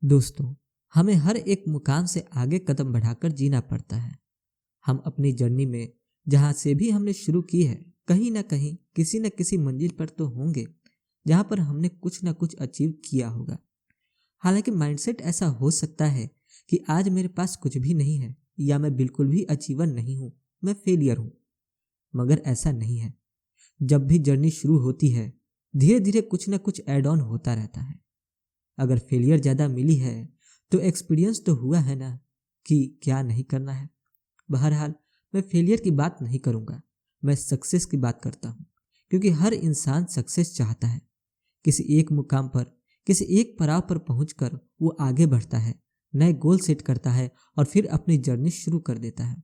दोस्तों, हमें हर एक मुकाम से आगे कदम बढ़ाकर जीना पड़ता है। हम अपनी जर्नी में जहाँ से भी हमने शुरू की है, कहीं ना कहीं किसी न किसी मंजिल पर तो होंगे जहाँ पर हमने कुछ ना कुछ अचीव किया होगा। हालांकि माइंडसेट ऐसा हो सकता है कि आज मेरे पास कुछ भी नहीं है या मैं बिल्कुल भी अचीवर नहीं हूँ, मैं फेलियर हूँ। मगर ऐसा नहीं है। जब भी जर्नी शुरू होती है, धीरे धीरे कुछ ना कुछ एड ऑन होता रहता है। अगर फेलियर ज़्यादा मिली है तो एक्सपीरियंस तो हुआ है ना कि क्या नहीं करना है। बहरहाल, मैं फेलियर की बात नहीं करूँगा, मैं सक्सेस की बात करता हूँ। क्योंकि हर इंसान सक्सेस चाहता है। किसी एक मुकाम पर, किसी एक पड़ाव पर पहुंचकर वो आगे बढ़ता है, नए गोल सेट करता है और फिर अपनी जर्नी शुरू कर देता है।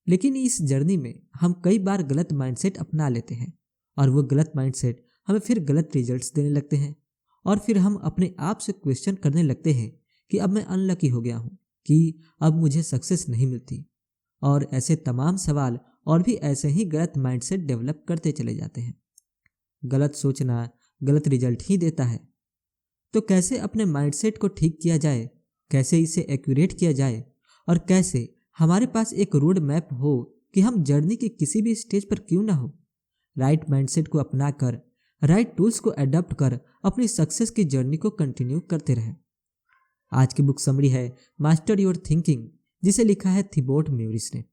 लेकिन इस जर्नी में हम कई बार गलत माइंडसेट अपना लेते हैं और वो गलत माइंडसेट हमें फिर गलत रिजल्ट्स देने लगते हैं। और फिर हम अपने आप से क्वेश्चन करने लगते हैं कि अब मैं अनलकी हो गया हूँ, कि अब मुझे सक्सेस नहीं मिलती। और ऐसे तमाम सवाल और भी ऐसे ही गलत माइंडसेट डेवलप करते चले जाते हैं। गलत सोचना गलत रिजल्ट ही देता है। तो कैसे अपने माइंडसेट को ठीक किया जाए, कैसे इसे एक्यूरेट किया जाए और कैसे हमारे पास एक रोड मैप हो कि हम जर्नी के किसी भी स्टेज पर क्यों ना हो, राइट माइंडसेट को अपनाकर, राइट टूल्स को अडॉप्ट कर अपनी सक्सेस की जर्नी को कंटिन्यू करते रहें। आज की बुक समरी है मास्टर योर थिंकिंग, जिसे लिखा है थिबोट म्यूरिस ने।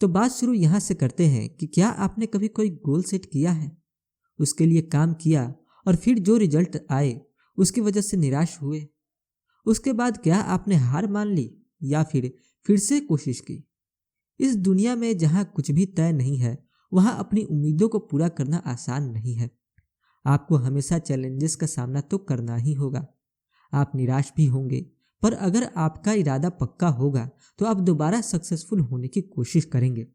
तो बात शुरू यहाँ से करते हैं कि क्या आपने कभी कोई गोल सेट किया है, उसके लिए काम किया और फिर जो रिजल्ट आए उसकी वजह से निराश हुए? उसके बाद क्या आपने हार मान ली या फिर से कोशिश की? इस दुनिया में जहाँ कुछ भी तय नहीं है, वहाँ अपनी उम्मीदों को पूरा करना आसान नहीं है। आपको हमेशा चैलेंजेस का सामना तो करना ही होगा। आप निराश भी होंगे, पर अगर आपका इरादा पक्का होगा तो आप दोबारा सक्सेसफुल होने की कोशिश करेंगे।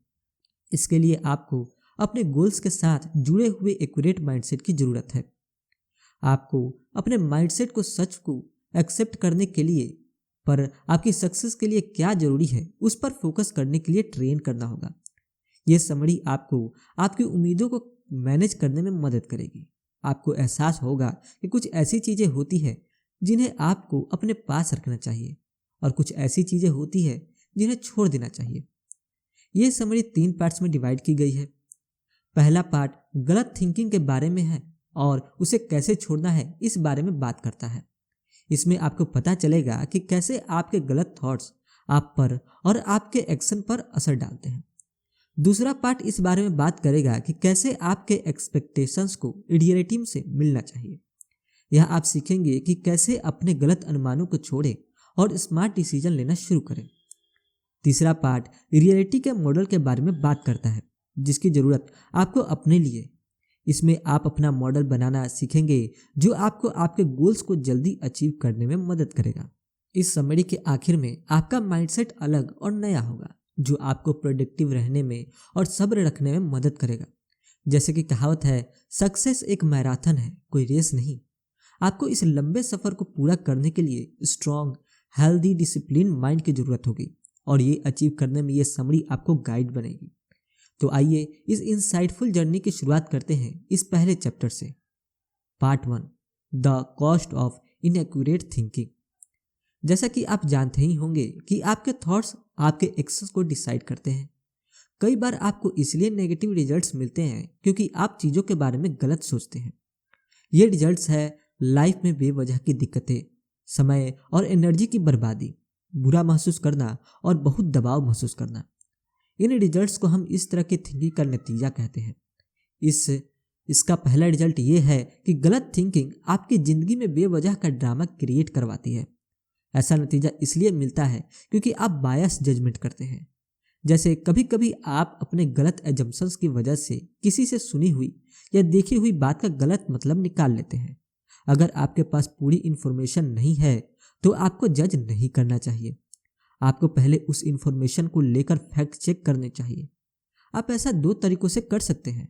इसके लिए आपको अपने गोल्स के साथ जुड़े हुए एक्यूरेट माइंडसेट की जरूरत है। आपको अपने माइंडसेट को, सच को एक्सेप्ट करने के लिए, पर आपकी सक्सेस के लिए क्या जरूरी है उस पर फोकस करने के लिए ट्रेन करना होगा। यह समरी आपको आपकी उम्मीदों को मैनेज करने में मदद करेगी। आपको एहसास होगा कि कुछ ऐसी चीजें होती हैं जिन्हें आपको अपने पास रखना चाहिए और कुछ ऐसी चीजें होती हैं जिन्हें छोड़ देना चाहिए। यह समरी 3 पार्ट्स में डिवाइड की गई है। पहला पार्ट गलत थिंकिंग के बारे में है और उसे कैसे छोड़ना है इस बारे में बात करता है। इसमें आपको पता चलेगा कि कैसे आपके गलत थॉट्स आप पर और आपके एक्शन पर असर डालते हैं। दूसरा पार्ट इस बारे में बात करेगा कि कैसे आपके एक्सपेक्टेशंस को रियलिटी से मिलना चाहिए। यह आप सीखेंगे कि कैसे अपने गलत अनुमानों को छोड़ें और स्मार्ट डिसीजन लेना शुरू करें। तीसरा पार्ट रियलिटी के मॉडल के बारे में बात करता है, जिसकी जरूरत आपको अपने लिए। इसमें आप अपना मॉडल बनाना सीखेंगे जो आपको आपके गोल्स को जल्दी अचीव करने में मदद करेगा। इस समरी के आखिर में आपका माइंडसेट अलग और नया होगा, जो आपको प्रोडक्टिव रहने में और सब्र रखने में मदद करेगा। जैसे कि कहावत है, सक्सेस एक मैराथन है, कोई रेस नहीं। आपको इस लंबे सफर को पूरा करने के लिए स्ट्रॉन्ग, हेल्दी, डिसिप्लिन माइंड की जरूरत होगी और ये अचीव करने में ये समरी आपको गाइड बनेगी। तो आइए इस इंसाइटफुल जर्नी की शुरुआत करते हैं इस पहले चैप्टर से। Part 1, the cost of inaccurate thinking. जैसा कि आप जानते ही होंगे कि आपके थॉट्स आपके एक्शंस को डिसाइड करते हैं। कई बार आपको इसलिए नेगेटिव रिजल्ट्स मिलते हैं क्योंकि आप चीज़ों के बारे में गलत सोचते हैं। ये रिजल्ट्स है लाइफ में बेवजह की दिक्कतें, समय और एनर्जी की बर्बादी, बुरा महसूस करना और बहुत दबाव महसूस करना। इन रिजल्ट्स को हम इस तरह की थिंकिंग का नतीजा कहते हैं। इस इसका पहला रिजल्ट ये है कि गलत थिंकिंग आपकी ज़िंदगी में बेवजह का ड्रामा क्रिएट करवाती है। ऐसा नतीजा इसलिए मिलता है क्योंकि आप बायस जजमेंट करते हैं। जैसे कभी कभी आप अपने गलत एजम्पशंस की वजह से किसी से सुनी हुई या देखी हुई बात का गलत मतलब निकाल लेते हैं। अगर आपके पास पूरी इन्फॉर्मेशन नहीं है तो आपको जज नहीं करना चाहिए। आपको पहले उस इन्फॉर्मेशन को लेकर फैक्ट चेक करने चाहिए। आप ऐसा 2 तरीकों से कर सकते हैं।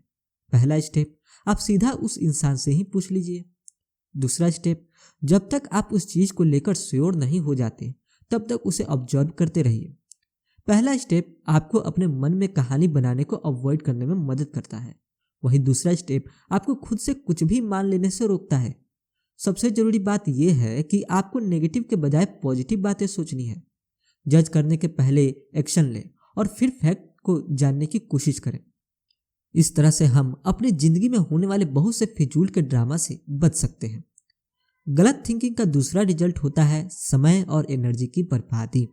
पहला स्टेप, आप सीधा उस इंसान से ही पूछ लीजिए। दूसरा स्टेप, जब तक आप उस चीज़ को लेकर श्योर नहीं हो जाते तब तक उसे ऑब्जर्व करते रहिए। पहला स्टेप आपको अपने मन में कहानी बनाने को अवॉइड करने में मदद करता है, वहीं दूसरा स्टेप आपको खुद से कुछ भी मान लेने से रोकता है। सबसे जरूरी बात यह है कि आपको नेगेटिव के बजाय पॉजिटिव बातें सोचनी है। जज करने के पहले एक्शन लें और फिर फैक्ट को जानने की कोशिश करें। इस तरह से हम अपनी जिंदगी में होने वाले बहुत से फिजूल के ड्रामा से बच सकते हैं। गलत थिंकिंग का दूसरा रिजल्ट होता है समय और एनर्जी की बर्बादी।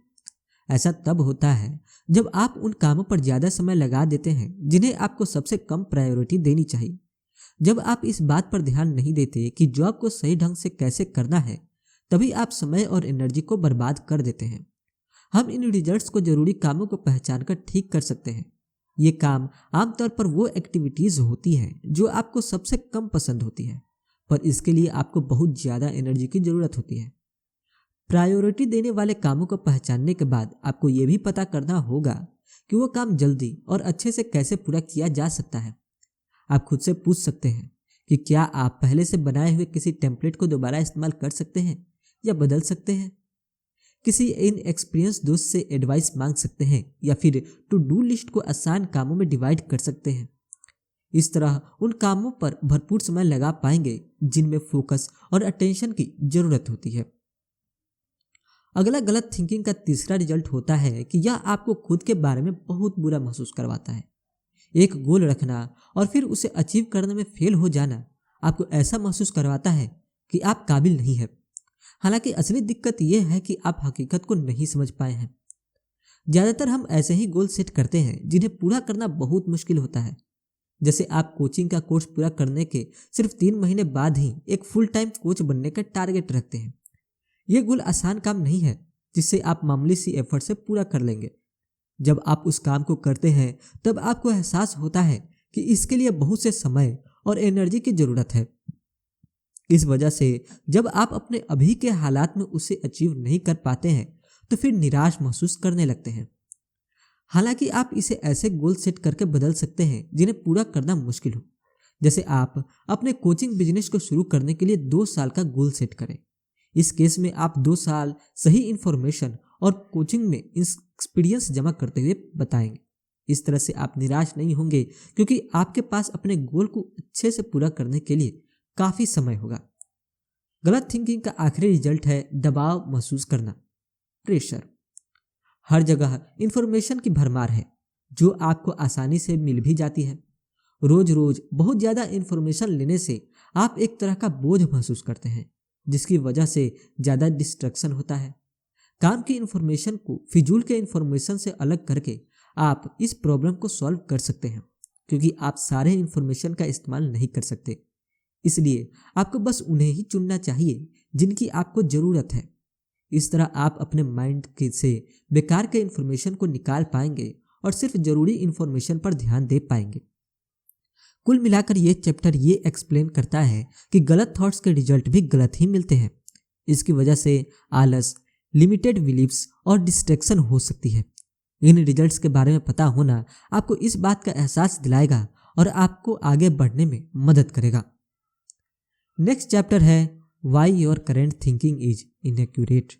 ऐसा तब होता है जब आप उन कामों पर ज्यादा समय लगा देते हैं जिन्हें आपको सबसे कम प्रायोरिटी देनी चाहिए। जब आप इस बात पर ध्यान नहीं देते कि जॉब को सही ढंग से कैसे करना है, तभी आप समय और एनर्जी को बर्बाद कर देते हैं। हम इन रिजल्ट्स को जरूरी कामों को पहचान कर ठीक कर सकते हैं। ये काम आमतौर पर वो एक्टिविटीज होती हैं जो आपको सबसे कम पसंद होती है, पर इसके लिए आपको बहुत ज़्यादा एनर्जी की ज़रूरत होती है। प्रायोरिटी देने वाले कामों को पहचानने के बाद आपको ये भी पता करना होगा कि वो काम जल्दी और अच्छे से कैसे पूरा किया जा सकता है। आप खुद से पूछ सकते हैं कि क्या आप पहले से बनाए हुए किसी टेम्पलेट को दोबारा इस्तेमाल कर सकते हैं या बदल सकते हैं। किसी इन एक्सपीरियंस दोस्त से एडवाइस मांग सकते हैं या फिर टू डू लिस्ट को आसान कामों में डिवाइड कर सकते हैं। इस तरह उन कामों पर भरपूर समय लगा पाएंगे जिनमें फोकस और अटेंशन की जरूरत होती है। अगला गलत थिंकिंग का तीसरा रिजल्ट होता है कि यह आपको खुद के बारे में बहुत बुरा महसूस करवाता है। एक गोल रखना और फिर उसे अचीव करने में फेल हो जाना आपको ऐसा महसूस करवाता है कि आप काबिल नहीं है। हालांकि असली दिक्कत यह है कि आप हकीकत को नहीं समझ पाए हैं। ज़्यादातर हम ऐसे ही गोल सेट करते हैं जिन्हें पूरा करना बहुत मुश्किल होता है। जैसे आप कोचिंग का कोर्स पूरा करने के सिर्फ 3 महीने बाद ही एक फुल टाइम कोच बनने का टारगेट रखते हैं। ये गोल आसान काम नहीं है जिससे आप मामूली सी एफर्ट से पूरा कर लेंगे। जब आप उस काम को करते हैं तब आपको एहसास होता है कि इसके लिए बहुत से समय और एनर्जी की ज़रूरत है। इस वजह से जब आप अपने अभी के हालात में उसे अचीव नहीं कर पाते हैं तो फिर निराश महसूस करने लगते हैं। हालांकि आप इसे ऐसे गोल सेट करके बदल सकते हैं जिन्हें पूरा करना मुश्किल हो। जैसे आप अपने कोचिंग बिजनेस को शुरू करने के लिए 2 साल का गोल सेट करें। इस केस में आप 2 साल सही इंफॉर्मेशन और कोचिंग में एक्सपीरियंस जमा करते हुए बताएंगे। इस तरह से आप निराश नहीं होंगे क्योंकि आपके पास अपने गोल को अच्छे से पूरा करने के लिए काफ़ी समय होगा। गलत थिंकिंग का आखिरी रिजल्ट है दबाव महसूस करना, प्रेशर। हर जगह इंफॉर्मेशन की भरमार है जो आपको आसानी से मिल भी जाती है। रोज रोज बहुत ज़्यादा इंफॉर्मेशन लेने से आप एक तरह का बोझ महसूस करते हैं जिसकी वजह से ज़्यादा डिस्ट्रैक्शन होता है। काम की इंफॉर्मेशन को फिजूल के इंफॉर्मेशन से अलग करके आप इस प्रॉब्लम को सॉल्व कर सकते हैं, क्योंकि आप सारे इंफॉर्मेशन का इस्तेमाल नहीं कर सकते। इसलिए आपको बस उन्हें ही चुनना चाहिए जिनकी आपको ज़रूरत है। इस तरह आप अपने माइंड के से बेकार के इंफॉर्मेशन को निकाल पाएंगे और सिर्फ ज़रूरी इंफॉर्मेशन पर ध्यान दे पाएंगे। कुल मिलाकर ये चैप्टर ये एक्सप्लेन करता है कि गलत थॉट्स के रिजल्ट भी गलत ही मिलते हैं। इसकी वजह से आलस, लिमिटेड बिलीव्स और डिस्ट्रैक्शन हो सकती है। इन रिजल्ट्स के बारे में पता होना आपको इस बात का एहसास दिलाएगा और आपको आगे बढ़ने में मदद करेगा। नेक्स्ट चैप्टर है why your current thinking is inaccurate.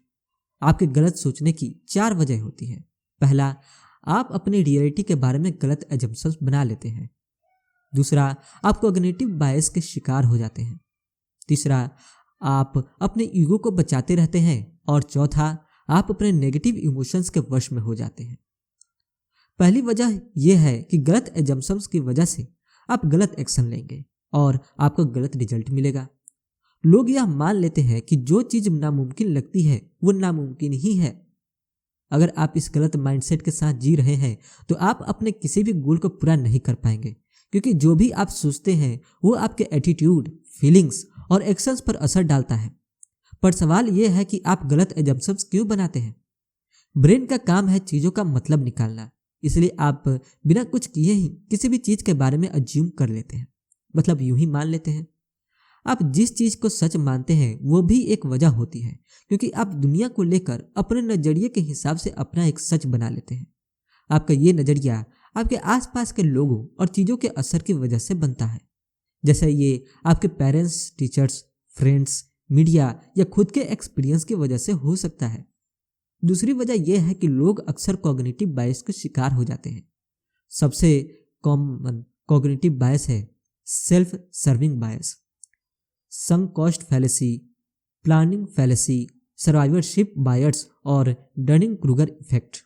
आपके गलत सोचने की 4 वजह होती है। पहला, आप अपनी रियलिटी के बारे में गलत एजम्पशंस बना लेते हैं। दूसरा, आप कॉग्निटिव बायस के शिकार हो जाते हैं। तीसरा, आप अपने ईगो को बचाते रहते हैं। और चौथा, आप अपने नेगेटिव इमोशंस के वश में हो जाते हैं। पहली वजह यह है कि गलत एजम्पशंस की वजह से आप गलत एक्शन लेंगे और आपको गलत रिजल्ट मिलेगा। लोग यह मान लेते हैं कि जो चीज़ नामुमकिन लगती है वो नामुमकिन ही है। अगर आप इस गलत माइंडसेट के साथ जी रहे हैं तो आप अपने किसी भी गोल को पूरा नहीं कर पाएंगे, क्योंकि जो भी आप सोचते हैं वो आपके एटीट्यूड, फीलिंग्स और एक्शंस पर असर डालता है। पर सवाल यह है कि आप गलत एजम्पशंस क्यों बनाते हैं। ब्रेन का काम है चीज़ों का मतलब निकालना, इसलिए आप बिना कुछ किए ही किसी भी चीज़ के बारे में अज्यूम कर लेते हैं, मतलब यूं ही मान लेते हैं। आप जिस चीज़ को सच मानते हैं वो भी एक वजह होती है, क्योंकि आप दुनिया को लेकर अपने नज़रिए के हिसाब से अपना एक सच बना लेते हैं। आपका ये नज़रिया आपके आसपास के लोगों और चीज़ों के असर की वजह से बनता है, जैसे ये आपके पेरेंट्स, टीचर्स, फ्रेंड्स, मीडिया या खुद के एक्सपीरियंस की वजह से हो सकता है। दूसरी वजह यह है कि लोग अक्सर कॉग्निटिव बायस के शिकार हो जाते हैं। सबसे कॉमन कॉग्निटिव बायस है self serving bias, sunk cost fallacy planning fallacy, survivorship bias और Dunning Kruger effect.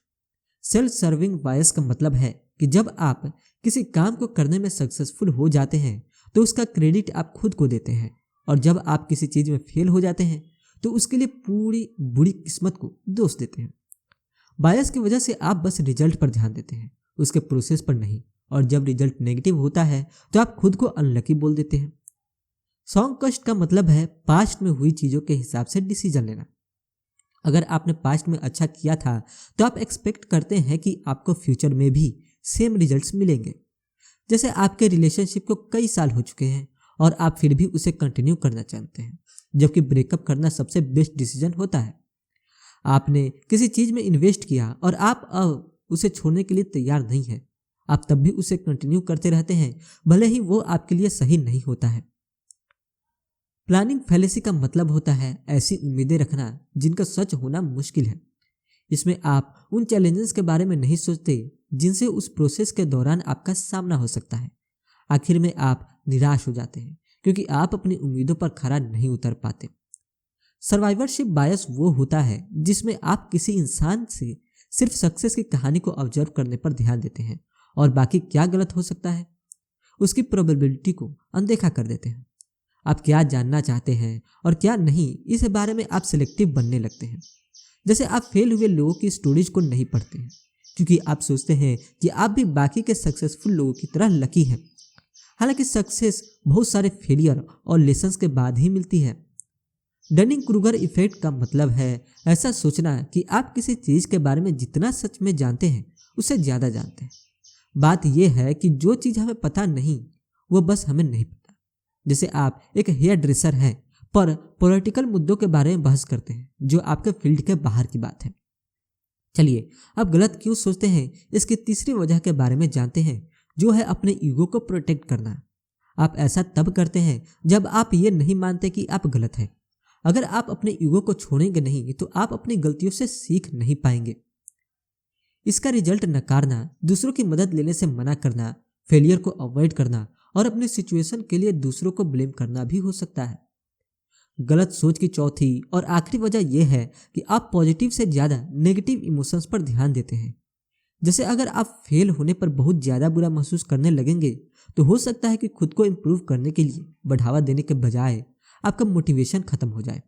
Self serving bias का मतलब है कि जब आप किसी काम को करने में सक्सेसफुल हो जाते हैं तो उसका क्रेडिट आप खुद को देते हैं, और जब आप किसी चीज में फेल हो जाते हैं तो उसके लिए पूरी बुरी किस्मत को दोष देते हैं। बायस की वजह से आप बस रिजल्ट पर ध्यान देते हैं, उसके प्रोसेस पर नहीं, और जब रिजल्ट नेगेटिव होता है तो आप खुद को अनलकी बोल देते हैं। सॉन्ग कस्ट का मतलब है पास्ट में हुई चीजों के हिसाब से डिसीजन लेना। अगर आपने पास्ट में अच्छा किया था तो आप एक्सपेक्ट करते हैं कि आपको फ्यूचर में भी सेम रिजल्ट्स मिलेंगे। जैसे आपके रिलेशनशिप को कई साल हो चुके हैं और आप फिर भी उसे कंटिन्यू करना चाहते हैं, जबकि ब्रेकअप करना सबसे बेस्ट डिसीजन होता है। आपने किसी चीज में इन्वेस्ट किया और आप अब उसे छोड़ने के लिए तैयार नहीं है, आप तब भी उसे कंटिन्यू करते रहते हैं भले ही वो आपके लिए सही नहीं होता है। प्लानिंग फैलेसी का मतलब होता है ऐसी उम्मीदें रखना जिनका सच होना मुश्किल है। इसमें आप उन चैलेंजेस के बारे में नहीं सोचते जिनसे उस प्रोसेस के दौरान आपका सामना हो सकता है। आखिर में आप निराश हो जाते हैं क्योंकि आप अपनी उम्मीदों पर खरा नहीं उतर पाते। सर्वाइवरशिप बायस वो होता है जिसमें आप किसी इंसान से सिर्फ सक्सेस की कहानी को ऑब्जर्व करने पर ध्यान देते हैं और बाकी क्या गलत हो सकता है उसकी प्रोबेबिलिटी को अनदेखा कर देते हैं। आप क्या जानना चाहते हैं और क्या नहीं, इस बारे में आप सिलेक्टिव बनने लगते हैं। जैसे आप फेल हुए लोगों की स्टोरीज को नहीं पढ़ते हैं क्योंकि आप सोचते हैं कि आप भी बाकी के सक्सेसफुल लोगों की तरह लकी हैं। हालांकि सक्सेस बहुत सारे फेलियर और लेसन्स के बाद ही मिलती है। डनिंग क्रूगर इफेक्ट का मतलब है ऐसा सोचना कि आप किसी चीज के बारे में जितना सच में जानते हैं उससे ज्यादा जानते हैं। बात यह है कि जो चीज हमें पता नहीं वो बस हमें नहीं पता। जैसे आप एक हेयर ड्रेसर हैं पर पॉलिटिकल मुद्दों के बारे में बहस करते हैं जो आपके फील्ड के बाहर की बात है। चलिए आप गलत क्यों सोचते हैं इसकी तीसरी वजह के बारे में जानते हैं, जो है अपने ईगो को प्रोटेक्ट करना। आप ऐसा तब करते हैं जब आप ये नहीं मानते कि आप गलत हैं। अगर आप अपने ईगो को छोड़ेंगे नहीं तो आप अपनी गलतियों से सीख नहीं पाएंगे। इसका रिजल्ट नकारना, दूसरों की मदद लेने से मना करना, फेलियर को अवॉइड करना और अपने सिचुएशन के लिए दूसरों को ब्लेम करना भी हो सकता है। गलत सोच की चौथी और आखिरी वजह यह है कि आप पॉजिटिव से ज्यादा नेगेटिव इमोशंस पर ध्यान देते हैं। जैसे अगर आप फेल होने पर बहुत ज्यादा बुरा महसूस करने लगेंगे तो हो सकता है कि खुद को इम्प्रूव करने के लिए बढ़ावा देने के बजाय आपका मोटिवेशन खत्म हो जाए।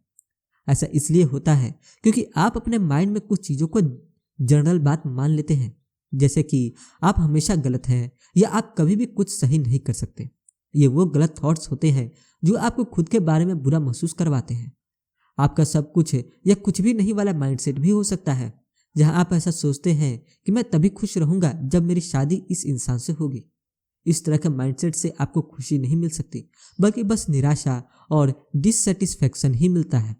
ऐसा इसलिए होता है क्योंकि आप अपने माइंड में कुछ चीजों को जनरल बात मान लेते हैं, जैसे कि आप हमेशा गलत हैं या आप कभी भी कुछ सही नहीं कर सकते। ये वो गलत थॉट्स होते हैं जो आपको खुद के बारे में बुरा महसूस करवाते हैं। आपका सब कुछ या कुछ भी नहीं वाला माइंडसेट भी हो सकता है, जहां आप ऐसा सोचते हैं कि मैं तभी खुश रहूंगा जब मेरी शादी इस इंसान से होगी। इस तरह के माइंडसेट से आपको खुशी नहीं मिल सकती, बल्कि बस निराशा और डिससेटिस्फैक्शन ही मिलता है।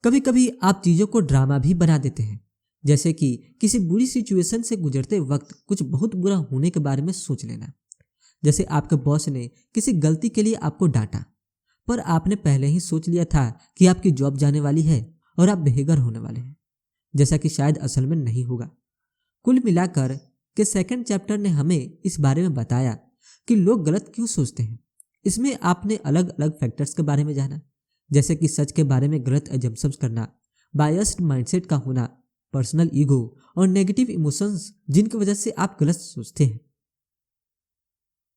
कभी कभी आप चीजों को ड्रामा भी बना देते हैं, जैसे कि किसी बुरी सिचुएशन से गुजरते वक्त कुछ बहुत बुरा होने के बारे में सोच लेना। जैसे आपके बॉस ने किसी गलती के लिए आपको डांटा, पर आपने पहले ही सोच लिया था कि आपकी जॉब जाने वाली है और आप बेघर होने वाले हैं, जैसा कि शायद असल में नहीं होगा। कुल मिलाकर के सेकंड चैप्टर ने हमें इस बारे में बताया कि लोग गलत क्यों सोचते हैं। इसमें आपने अलग अलग फैक्टर्स के बारे में जाना, जैसे कि सच के बारे में गलत एजम्पशंस करना, बायस्ड माइंडसेट का होना, पर्सनल ईगो और नेगेटिव इमोशंस जिनकी वजह से आप गलत सोचते हैं।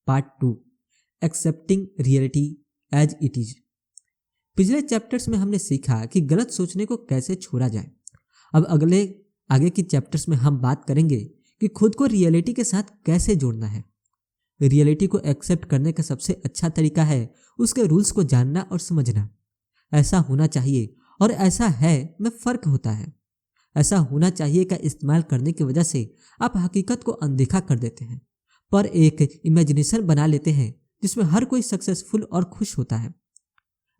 Part 2, accepting reality as it is. पिछले चैप्टर्स में हमने सीखा कि गलत सोचने को कैसे छोड़ा जाए। अब आगे की चैप्टर्स में हम बात करेंगे कि खुद को रियलिटी के साथ कैसे जोड़ना है। रियलिटी को एक्सेप्ट करने का सबसे अच्छा तरीका है उसके रूल्स को जानना और समझना। ऐसा होना चाहिए और ऐसा है में फर्क होता है। ऐसा होना चाहिए का इस्तेमाल करने की वजह से आप हकीकत को अनदेखा कर देते हैं, पर एक इमेजिनेशन बना लेते हैं जिसमें हर कोई सक्सेसफुल और खुश होता है।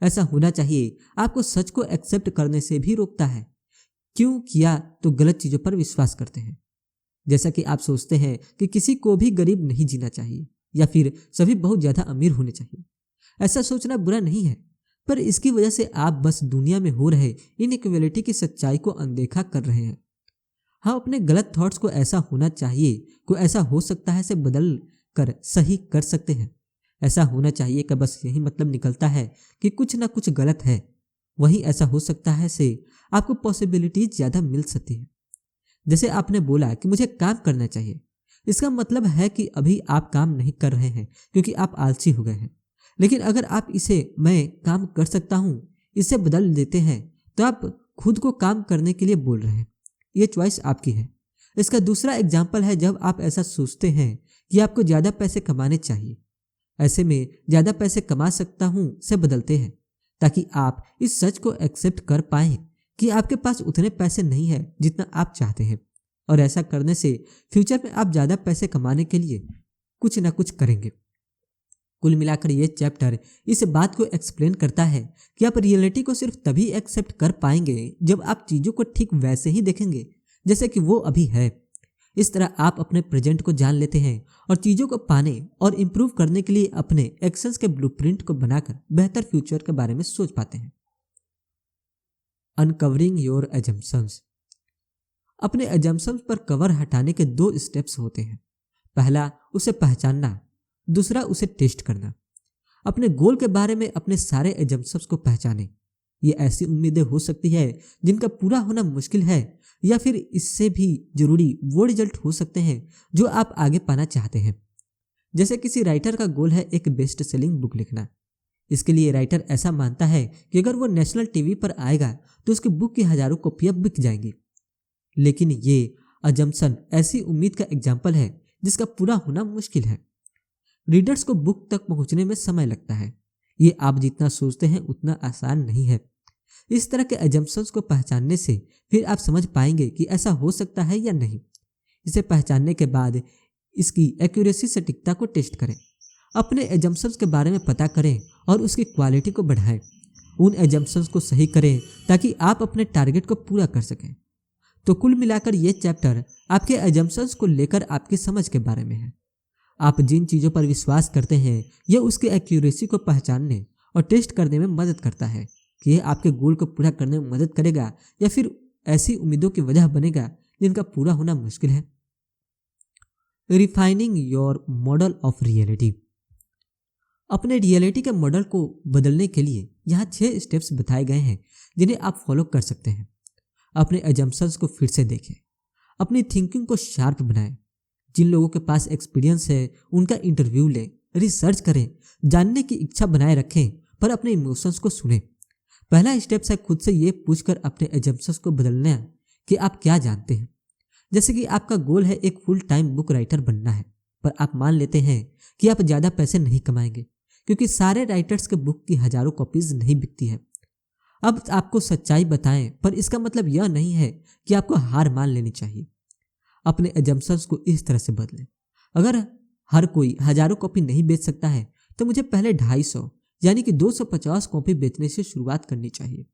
ऐसा होना चाहिए आपको सच को एक्सेप्ट करने से भी रोकता है। क्यों किया तो गलत चीजों पर विश्वास करते हैं। जैसा कि आप सोचते हैं कि किसी को भी गरीब नहीं जीना चाहिए या फिर सभी बहुत ज्यादा अमीर होने चाहिए। ऐसा सोचना बुरा नहीं है, पर इसकी वजह से आप बस दुनिया में हो रहे इनइक्वालिटी की सच्चाई को अनदेखा कर रहे हैं। हम अपने गलत थॉट्स को ऐसा होना चाहिए को ऐसा हो सकता है से बदल कर सही कर सकते हैं। ऐसा होना चाहिए कि बस यही मतलब निकलता है कि कुछ ना कुछ गलत है। वही ऐसा हो सकता है से आपको पॉसिबिलिटीज ज़्यादा मिल सकती है। जैसे आपने बोला कि मुझे काम करना चाहिए, इसका मतलब है कि अभी आप काम नहीं कर रहे हैं क्योंकि आप आलसी हो गए हैं। लेकिन अगर आप इसे मैं काम कर सकता हूँ इसे बदल देते हैं तो आप खुद को काम करने के लिए बोल रहे हैं। ये चॉइस आपकी है। इसका दूसरा एग्जाम्पल है जब आप ऐसा सोचते हैं कि आपको ज़्यादा पैसे कमाने चाहिए, ऐसे में ज़्यादा पैसे कमा सकता हूँ से बदलते हैं ताकि आप इस सच को एक्सेप्ट कर पाएं कि आपके पास उतने पैसे नहीं है जितना आप चाहते हैं। और ऐसा करने से फ्यूचर में आप ज़्यादा पैसे कमाने के लिए कुछ ना कुछ करेंगे। कुल मिलाकर ये चैप्टर इस बात को एक्सप्लेन करता है कि आप रियलिटी को सिर्फ तभी एक्सेप्ट कर पाएंगे जब आप चीज़ों को ठीक वैसे ही देखेंगे जैसे कि वो अभी है। इस तरह आप अपने प्रेजेंट को जान लेते हैं और चीज़ों को पाने और इम्प्रूव करने के लिए अपने एक्शंस के ब्लूप्रिंट को बनाकर बेहतर फ्यूचर के बारे में सोच पाते हैं। Uncovering your assumptions. अपने एजम्पशंस पर कवर हटाने के दो स्टेप्स होते हैं। पहला उसे पहचानना, दूसरा उसे टेस्ट करना। अपने गोल के बारे में अपने सारे एजम्पशंस को पहचानें। ये ऐसी उम्मीदें हो सकती है जिनका पूरा होना मुश्किल है या फिर इससे भी जरूरी वो रिजल्ट हो सकते हैं जो आप आगे पाना चाहते हैं। जैसे किसी राइटर का गोल है एक बेस्ट सेलिंग बुक लिखना। इसके लिए राइटर ऐसा मानता है कि अगर वो नेशनल टीवी पर आएगा तो उसकी बुक की हजारों कॉपियां बिक जाएंगी। लेकिन ये अजम्पशन ऐसी उम्मीद का एग्जाम्पल है जिसका पूरा होना मुश्किल है। रीडर्स को बुक तक पहुंचने में समय लगता है। ये आप जितना सोचते हैं उतना आसान नहीं है। इस तरह के एजम्पशंस को पहचानने से फिर आप समझ पाएंगे कि ऐसा हो सकता है या नहीं। इसे पहचानने के बाद इसकी एक्यूरेसी सटीकता को टेस्ट करें। अपने एजम्पशंस के बारे में पता करें और उसकी क्वालिटी को बढ़ाएं। उन एजम्पशंस को सही करें ताकि आप अपने टारगेट को पूरा कर सकें। तो कुल मिलाकर ये चैप्टर आपके एजम्पशंस को लेकर आपकी समझ के बारे में है। आप जिन चीज़ों पर विश्वास करते हैं यह उसकी एक्यूरेसी को पहचानने और टेस्ट करने में मदद करता है कि यह आपके गोल को पूरा करने में मदद करेगा या फिर ऐसी उम्मीदों की वजह बनेगा जिनका पूरा होना मुश्किल है। Refining your model of reality. अपने रियलिटी के मॉडल को बदलने के लिए यहाँ 6 स्टेप्स बताए गए हैं जिन्हें आप फॉलो कर सकते हैं। अपने एजम्पशंस को फिर से देखें, अपनी थिंकिंग को शार्प बनाएं। जिन लोगों के पास एक्सपीरियंस है उनका इंटरव्यू लें, रिसर्च करें, जानने की इच्छा बनाए रखें पर अपने इमोशंस को सुनें। पहला स्टेप है खुद से ये पूछकर अपने एजम्पशंस को बदलना कि आप क्या जानते हैं। जैसे कि आपका गोल है एक फुल टाइम बुक राइटर बनना है, पर आप मान लेते हैं कि आप ज़्यादा पैसे नहीं कमाएंगे क्योंकि सारे राइटर्स के बुक की हजारों कॉपीज नहीं बिकती है। अब आपको सच्चाई बताएं पर इसका मतलब यह नहीं है कि आपको हार मान लेनी चाहिए। अपने एजम्पशंस को इस तरह से बदलें, अगर हर कोई हजारों कॉपी नहीं बेच सकता है तो मुझे पहले 250 यानी कि 250 कॉपी बेचने से शुरुआत करनी चाहिए।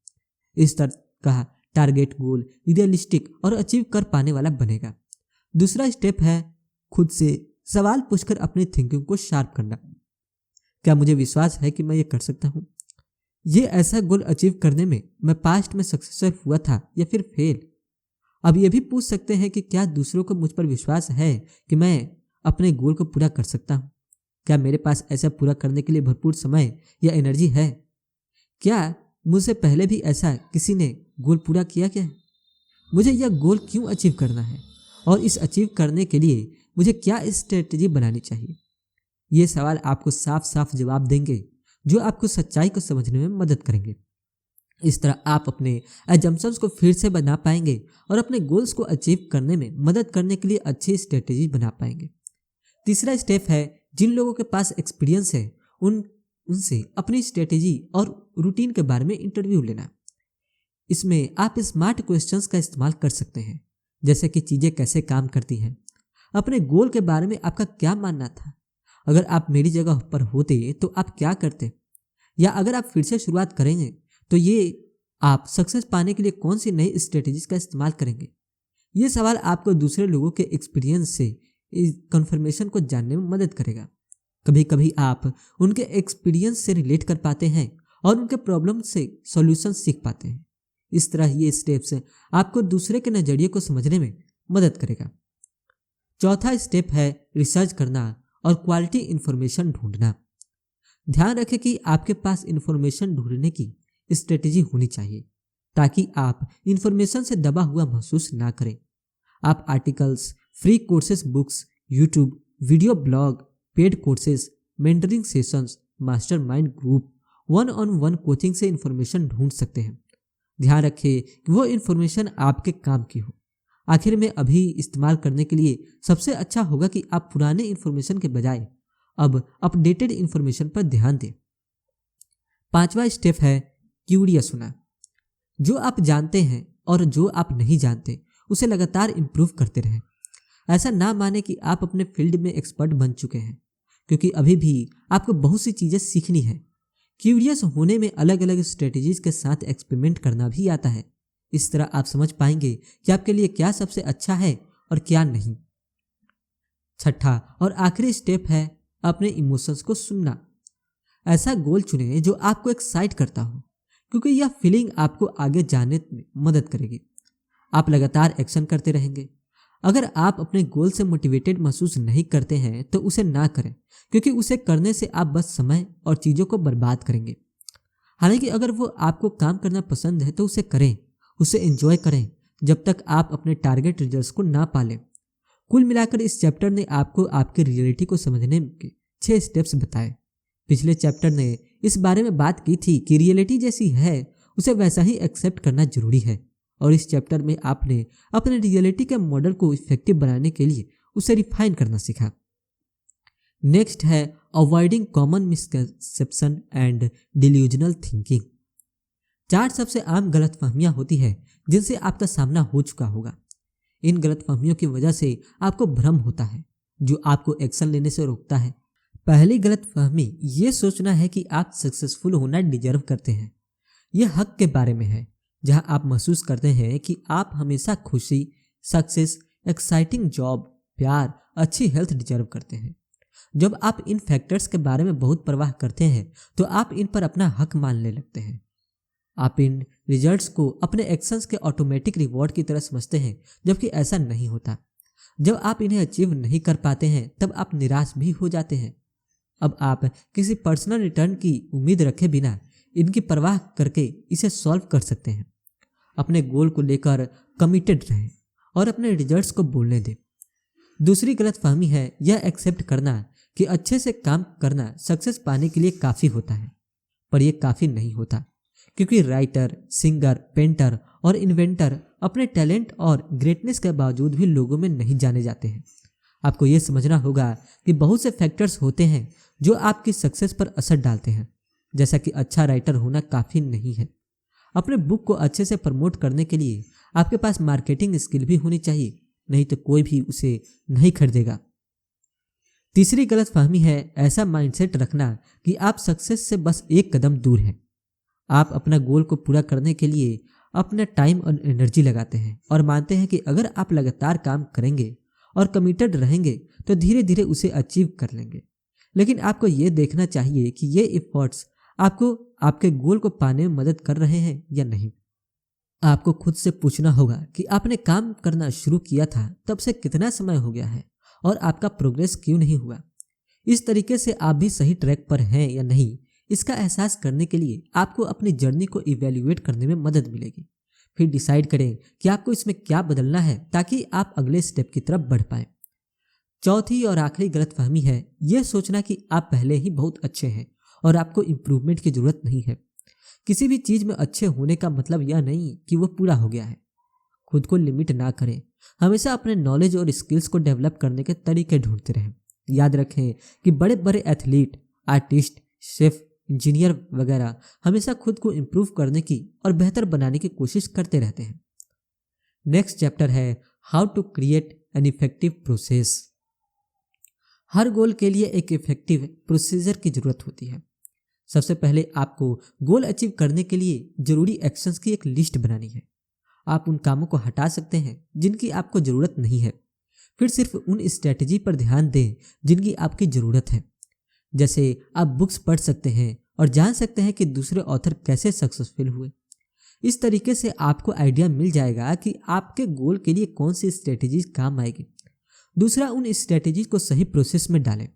इस तरह का टारगेट गोल रियलिस्टिक और अचीव कर पाने वाला बनेगा। दूसरा स्टेप है खुद से सवाल पूछकर अपनी थिंकिंग को शार्प करना। क्या मुझे विश्वास है कि मैं ये कर सकता हूँ? ये ऐसा गोल अचीव करने में मैं पास्ट में सक्सेसफुल हुआ था या फिर फेल? अब ये भी पूछ सकते हैं कि क्या दूसरों को मुझ पर विश्वास है कि मैं अपने गोल को पूरा कर सकता हूँ? क्या मेरे पास ऐसा पूरा करने के लिए भरपूर समय या एनर्जी है? क्या मुझसे पहले भी ऐसा किसी ने गोल पूरा किया क्या है? मुझे यह गोल क्यों अचीव करना है और इस अचीव करने के लिए मुझे क्या स्ट्रेटजी बनानी चाहिए? ये सवाल आपको साफ साफ जवाब देंगे जो आपको सच्चाई को समझने में मदद करेंगे। इस तरह आप अपने एजम्पशंस को फिर से बना पाएंगे और अपने गोल्स को अचीव करने में मदद करने के लिए अच्छी स्ट्रेटजी बना पाएंगे। तीसरा स्टेप है जिन लोगों के पास एक्सपीरियंस है उनसे अपनी स्ट्रेटजी और रूटीन के बारे में इंटरव्यू लेना। इसमें आप स्मार्ट क्वेश्चंस का इस्तेमाल कर सकते हैं, जैसे कि चीज़ें कैसे काम करती हैं, अपने गोल के बारे में आपका क्या मानना था, अगर आप मेरी जगह पर होते तो आप क्या करते, या अगर आप फिर से शुरुआत करेंगे तो ये आप सक्सेस पाने के लिए कौन सी नई स्ट्रेटजीज का इस्तेमाल करेंगे। ये सवाल आपको दूसरे लोगों के एक्सपीरियंस से इस कन्फर्मेशन को जानने में मदद करेगा। कभी कभी आप उनके एक्सपीरियंस से रिलेट कर पाते हैं और उनके प्रॉब्लम से सॉल्यूशन सीख पाते हैं। इस तरह ये स्टेप्स आपको दूसरे के नज़रिए को समझने में मदद करेगा। चौथा स्टेप है रिसर्च करना और क्वालिटी इन्फॉर्मेशन ढूंढना। ध्यान रखें कि आपके पास इंफॉर्मेशन ढूंढने की स्ट्रेटेजी होनी चाहिए ताकि आप इंफॉर्मेशन से दबा हुआ महसूस ना करें। आप articles, free courses, books, YouTube video, blog, paid courses, mentoring sessions, mastermind group, one on one coaching से इंफॉर्मेशन ढूंढ सकते हैं। ध्यान रखें कि वो इंफॉर्मेशन आपके काम की हो। आखिर में अभी इस्तेमाल करने के लिए सबसे अच्छा होगा कि आप पुराने इंफॉर्मेशन के बजाय अब अपडेटेड इंफॉर्मेशन पर ध्यान दें। पांचवा स्टेप है क्यूरियस होना। जो आप जानते हैं और जो आप नहीं जानते उसे लगातार इंप्रूव करते रहें। ऐसा ना माने कि आप अपने फील्ड में एक्सपर्ट बन चुके हैं, क्योंकि अभी भी आपको बहुत सी चीज़ें सीखनी है। क्यूरियस होने में अलग अलग स्ट्रेटजीज के साथ एक्सपेरिमेंट करना भी आता है। इस तरह आप समझ पाएंगे कि आपके लिए क्या सबसे अच्छा है और क्या नहीं। छठा और आखिरी स्टेप है अपने इमोशंस को सुनना। ऐसा गोल चुनें जो आपको एक्साइट करता हो, क्योंकि यह फीलिंग आपको आगे जाने में मदद करेगी। आप लगातार एक्शन करते रहेंगे। अगर आप अपने गोल से मोटिवेटेड महसूस नहीं करते हैं तो उसे ना करें, क्योंकि उसे करने से आप बस समय और चीज़ों को बर्बाद करेंगे। हालांकि अगर वो आपको काम करना पसंद है तो उसे करें, उसे एंजॉय करें जब तक आप अपने टारगेट रिजल्ट्स को ना पालें। कुल मिलाकर इस चैप्टर ने आपको आपकी रियलिटी को समझने के 6 स्टेप्स बताए। पिछले चैप्टर ने इस बारे में बात की थी कि रियलिटी जैसी है उसे वैसा ही एक्सेप्ट करना जरूरी है, और इस चैप्टर में आपने अपने रियलिटी के मॉडल को इफेक्टिव बनाने के लिए उसे रिफाइन करना सीखा। नेक्स्ट है avoiding common misconception and delusional thinking. 4 सबसे आम गलतफहमियां होती है जिनसे आपका सामना हो चुका होगा। इन गलतफहमियों की वजह से आपको भ्रम होता है जो आपको एक्शन लेने से रोकता है। पहली गलतफहमी ये सोचना है कि आप सक्सेसफुल होना डिजर्व करते हैं। यह हक के बारे में है, जहां आप महसूस करते हैं कि आप हमेशा खुशी, सक्सेस, एक्साइटिंग जॉब, प्यार, अच्छी हेल्थ डिजर्व करते हैं। जब आप इन फैक्टर्स के बारे में बहुत परवाह करते हैं तो आप इन पर अपना हक मानने लगते हैं। आप इन रिजल्ट्स को अपने एक्शंस के ऑटोमेटिक रिवॉर्ड की तरह समझते हैं, जबकि ऐसा नहीं होता। जब आप इन्हें अचीव नहीं कर पाते हैं तब आप निराश भी हो जाते हैं। अब आप किसी पर्सनल रिटर्न की उम्मीद रखे बिना इनकी परवाह करके इसे सॉल्व कर सकते हैं। अपने गोल को लेकर कमिटेड रहें और अपने रिजल्ट्स को बोलने दें। दूसरी गलतफहमी है यह एक्सेप्ट करना कि अच्छे से काम करना सक्सेस पाने के लिए काफ़ी होता है, पर यह काफ़ी नहीं होता, क्योंकि राइटर, सिंगर, पेंटर और इन्वेंटर अपने टैलेंट और ग्रेटनेस के बावजूद भी लोगों में नहीं जाने जाते हैं। आपको यह समझना होगा कि बहुत से फैक्टर्स होते हैं जो आपकी सक्सेस पर असर डालते हैं, जैसा कि अच्छा राइटर होना काफ़ी नहीं है। अपने बुक को अच्छे से प्रमोट करने के लिए आपके पास मार्केटिंग स्किल भी होनी चाहिए, नहीं तो कोई भी उसे नहीं खरीदेगा। तीसरी गलतफहमी है ऐसा माइंडसेट रखना कि आप सक्सेस से बस एक कदम दूर हैं। आप अपना गोल को पूरा करने के लिए अपना टाइम और एनर्जी लगाते हैं और मानते हैं कि अगर आप लगातार काम करेंगे और कमिटेड रहेंगे तो धीरे धीरे उसे अचीव कर लेंगे। लेकिन आपको ये देखना चाहिए कि ये एफर्ट्स आपको आपके गोल को पाने में मदद कर रहे हैं या नहीं। आपको खुद से पूछना होगा कि आपने काम करना शुरू किया था तब से कितना समय हो गया है और आपका प्रोग्रेस क्यों नहीं हुआ। इस तरीके से आप भी सही ट्रैक पर हैं या नहीं, इसका एहसास करने के लिए आपको अपनी जर्नी को इवैल्यूएट करने में मदद मिलेगी। फिर डिसाइड करें कि आपको इसमें क्या बदलना है ताकि आप अगले स्टेप की तरफ बढ़ पाएं। चौथी और आखिरी गलतफहमी है यह सोचना कि आप पहले ही बहुत अच्छे हैं और आपको इम्प्रूवमेंट की जरूरत नहीं है। किसी भी चीज में अच्छे होने का मतलब यह नहीं कि वह पूरा हो गया है। खुद को लिमिट ना करें, हमेशा अपने नॉलेज और स्किल्स को डेवलप करने के तरीके ढूंढते रहें। याद रखें कि बड़े बड़े एथलीट, आर्टिस्ट, शेफ, इंजीनियर वगैरह हमेशा खुद को इम्प्रूव करने की और बेहतर बनाने की कोशिश करते रहते हैं। नेक्स्ट चैप्टर है how to create an effective process. हर गोल के लिए एक इफेक्टिव प्रोसीजर की जरूरत होती है। सबसे पहले आपको गोल अचीव करने के लिए जरूरी एक्शंस की एक लिस्ट बनानी है। आप उन कामों को हटा सकते हैं जिनकी आपको ज़रूरत नहीं है। फिर सिर्फ उन स्ट्रेटजी पर ध्यान दें जिनकी आपकी ज़रूरत है। जैसे आप बुक्स पढ़ सकते हैं और जान सकते हैं कि दूसरे ऑथर कैसे सक्सेसफुल हुए। इस तरीके से आपको आइडिया मिल जाएगा कि आपके गोल के लिए कौन सी स्ट्रेटजीज काम आएगी। दूसरा, उन स्ट्रेटजीज को सही प्रोसेस में डालें।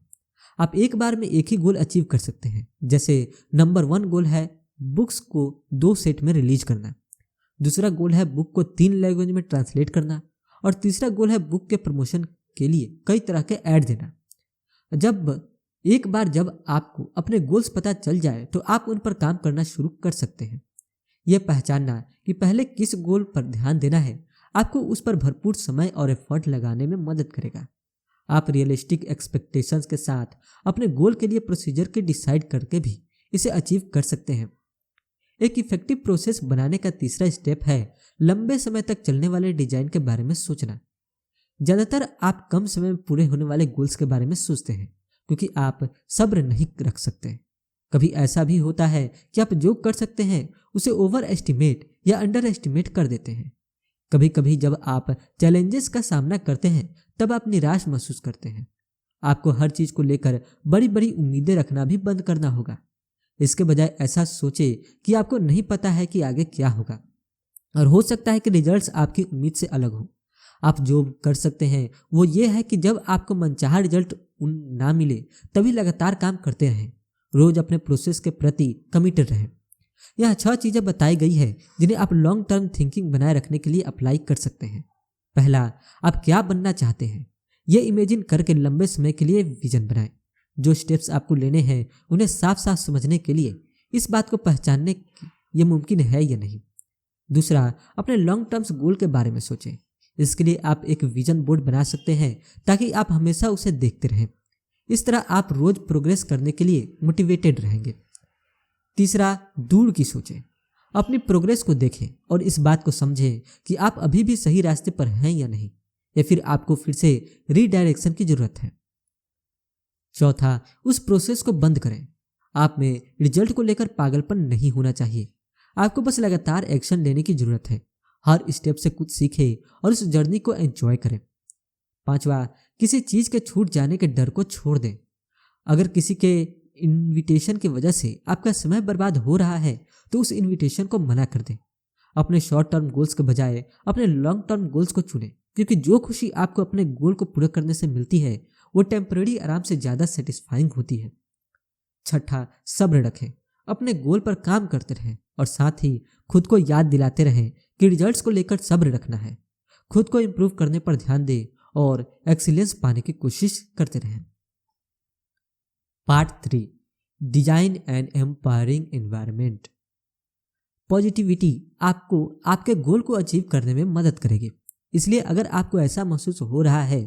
आप एक बार में एक ही गोल अचीव कर सकते हैं। जैसे नंबर 1 गोल है बुक्स को 2 सेट में रिलीज करना, दूसरा गोल है बुक को 3 लैंग्वेज में ट्रांसलेट करना, और तीसरा गोल है बुक के प्रमोशन के लिए कई तरह के ऐड देना। जब आपको अपने गोल्स पता चल जाए तो आप उन पर काम करना शुरू कर सकते हैं। यह पहचानना कि पहले किस गोल पर ध्यान देना है आपको उस पर भरपूर समय और एफर्ट लगाने में मदद करेगा। आप रियलिस्टिक एक्सपेक्टेशंस के साथ अपने गोल के लिए प्रोसीजर के डिसाइड करके भी इसे अचीव कर सकते हैं। एक इफेक्टिव प्रोसेस बनाने का तीसरा स्टेप है लंबे समय तक चलने वाले डिजाइन के बारे में सोचना। ज्यादातर आप कम समय में पूरे होने वाले गोल्स के बारे में सोचते हैं क्योंकि आप सब्र नहीं रख सकते। कभी ऐसा भी होता है कि आप जो कर सकते हैं उसे ओवर एस्टिमेट या अंडर एस्टिमेट कर देते हैं। कभी कभी जब आप चैलेंजेस का सामना करते हैं तब आप निराश महसूस करते हैं। आपको हर चीज को लेकर बड़ी बड़ी उम्मीदें रखना भी बंद करना होगा। इसके बजाय ऐसा सोचे कि आपको नहीं पता है कि आगे क्या होगा और हो सकता है कि रिजल्ट्स आपकी उम्मीद से अलग हो। आप जो कर सकते हैं वो ये है कि जब आपको मनचाहा रिजल्ट ना मिले तभी लगातार काम करते रहें। रोज अपने प्रोसेस के प्रति कमिटेड रहें। यहाँ 6 चीजें बताई गई है जिन्हें आप लॉन्ग टर्म थिंकिंग बनाए रखने के लिए अप्लाई कर सकते हैं। पहला, आप क्या बनना चाहते हैं ये इमेजिन करके लंबे समय के लिए विजन बनाएं। जो स्टेप्स आपको लेने हैं उन्हें साफ साफ समझने के लिए इस बात को पहचानने की ये मुमकिन है या नहीं। दूसरा, अपने लॉन्ग टर्म्स गोल के बारे में सोचें। इसके लिए आप एक विजन बोर्ड बना सकते हैं ताकि आप हमेशा उसे देखते रहें। इस तरह आप रोज प्रोग्रेस करने के लिए मोटिवेटेड रहेंगे। तीसरा, दूर की सोचें। अपनी प्रोग्रेस को देखें और इस बात को समझें कि आप अभी भी सही रास्ते पर हैं या नहीं, या फिर आपको फिर से रीडायरेक्शन की जरूरत है। चौथा, उस प्रोसेस को बंद करें। आप में रिजल्ट को लेकर पागलपन नहीं होना चाहिए। आपको बस लगातार एक्शन लेने की जरूरत है। हर स्टेप से कुछ सीखें और उस जर्नी को एंजॉय करें। पांचवा, किसी चीज के छूट जाने के डर को छोड़ दें। अगर किसी के इनविटेशन की वजह से आपका समय बर्बाद हो रहा है तो उस इनविटेशन को मना कर दें। अपने शॉर्ट टर्म गोल्स के बजाय अपने लॉन्ग टर्म गोल्स को चुनें, क्योंकि जो खुशी आपको अपने गोल को पूरा करने से मिलती है वो टेम्पररी आराम से ज्यादा सेटिस्फाइंग होती है। छठा, सब्र रखें। अपने गोल पर काम करते रहें और साथ ही खुद को याद दिलाते रहें कि रिजल्ट्स को लेकर सब्र रखना है। खुद को इम्प्रूव करने पर ध्यान दें और एक्सीलेंस पाने की कोशिश करते रहें। Part 3, design and empowering environment. Positivity आपको आपके गोल को अचीव करने में मदद करेगी। इसलिए अगर आपको ऐसा महसूस हो रहा है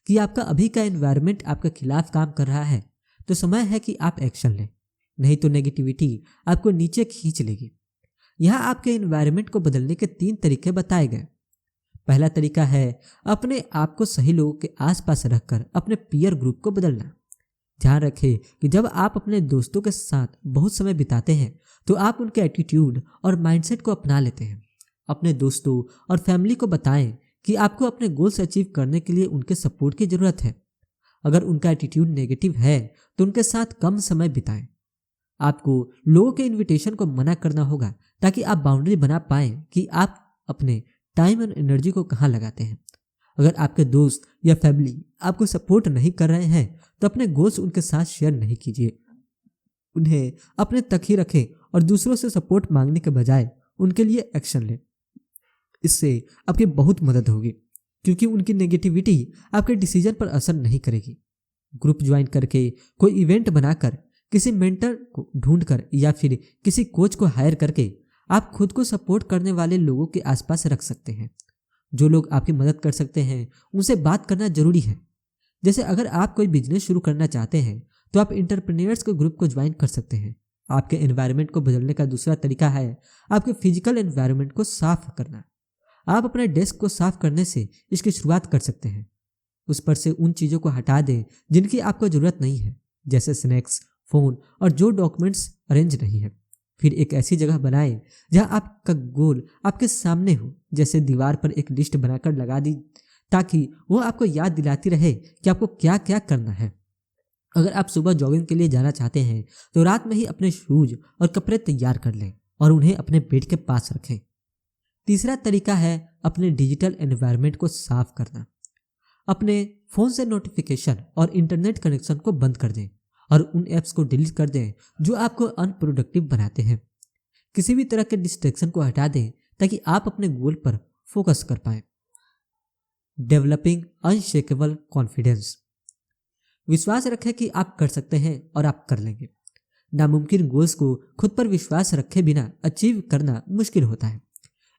कि आपका अभी का एनवायरनमेंट आपके खिलाफ काम कर रहा है तो समय है कि आप एक्शन लें, नहीं तो नेगेटिविटी आपको नीचे खींच लेगी। यहाँ आपके एनवायरनमेंट को बदलने के 3 तरीके बताए गए। पहला तरीका है अपने आप को सही लोगों के आसपास रखकर अपने पीयर ग्रुप को बदलना। ध्यान रखें कि जब आप अपने दोस्तों के साथ बहुत समय बिताते हैं तो आप उनके एटीट्यूड और माइंडसेट को अपना लेते हैं। अपने दोस्तों और फैमिली को बताएं कि आपको अपने गोल्स अचीव करने के लिए उनके सपोर्ट की जरूरत है। अगर उनका एटीट्यूड नेगेटिव है तो उनके साथ कम समय बिताएं। आपको लोगों के इनविटेशन को मना करना होगा ताकि आप बाउंड्री बना पाएं कि आप अपने टाइम और एनर्जी को कहाँ लगाते हैं। अगर आपके दोस्त या फैमिली आपको सपोर्ट नहीं कर रहे हैं तो अपने गोल्स उनके साथ शेयर नहीं कीजिए। उन्हें अपने तक ही रखें और दूसरों से सपोर्ट मांगने के बजाय उनके लिए एक्शन लें। इससे आपकी बहुत मदद होगी क्योंकि उनकी नेगेटिविटी आपके डिसीजन पर असर नहीं करेगी। ग्रुप ज्वाइन करके, कोई इवेंट बनाकर, किसी मेंटर को ढूंढकर या फिर किसी कोच को हायर करके आप खुद को सपोर्ट करने वाले लोगों के आसपास रख सकते हैं। जो लोग आपकी मदद कर सकते हैं उनसे बात करना जरूरी है। जैसे अगर आप कोई बिजनेस शुरू करना चाहते हैं तो आप एंटरप्रेन्योर्स के ग्रुप को ज्वाइन कर सकते हैं। आपके एनवायरनमेंट को बदलने का दूसरा तरीका है आपके फिजिकल एनवायरनमेंट को साफ करना। आप अपने डेस्क को साफ करने से इसकी शुरुआत कर सकते हैं। उस पर से उन चीज़ों को हटा दें जिनकी आपको ज़रूरत नहीं है, जैसे स्नैक्स, फ़ोन और जो डॉक्यूमेंट्स अरेंज नहीं है। फिर एक ऐसी जगह बनाएं जहां आपका गोल आपके सामने हो, जैसे दीवार पर एक लिस्ट बनाकर लगा दी ताकि वो आपको याद दिलाती रहे कि आपको क्या क्या करना है। अगर आप सुबह जॉगिंग के लिए जाना चाहते हैं तो रात में ही अपने शूज और कपड़े तैयार कर लें और उन्हें अपने बेड के पास रखें। तीसरा तरीका है अपने डिजिटल एनवायरनमेंट को साफ करना। अपने फ़ोन से नोटिफिकेशन और इंटरनेट कनेक्शन को बंद कर दें और उन ऐप्स को डिलीट कर दें जो आपको अनप्रोडक्टिव बनाते हैं। किसी भी तरह के डिस्ट्रैक्शन को हटा दें ताकि आप अपने गोल पर फोकस कर पाएं। Developing unshakeable confidence. विश्वास रखें कि आप कर सकते हैं और आप कर लेंगे। नामुमकिन गोल्स को खुद पर विश्वास रखे बिना अचीव करना मुश्किल होता है।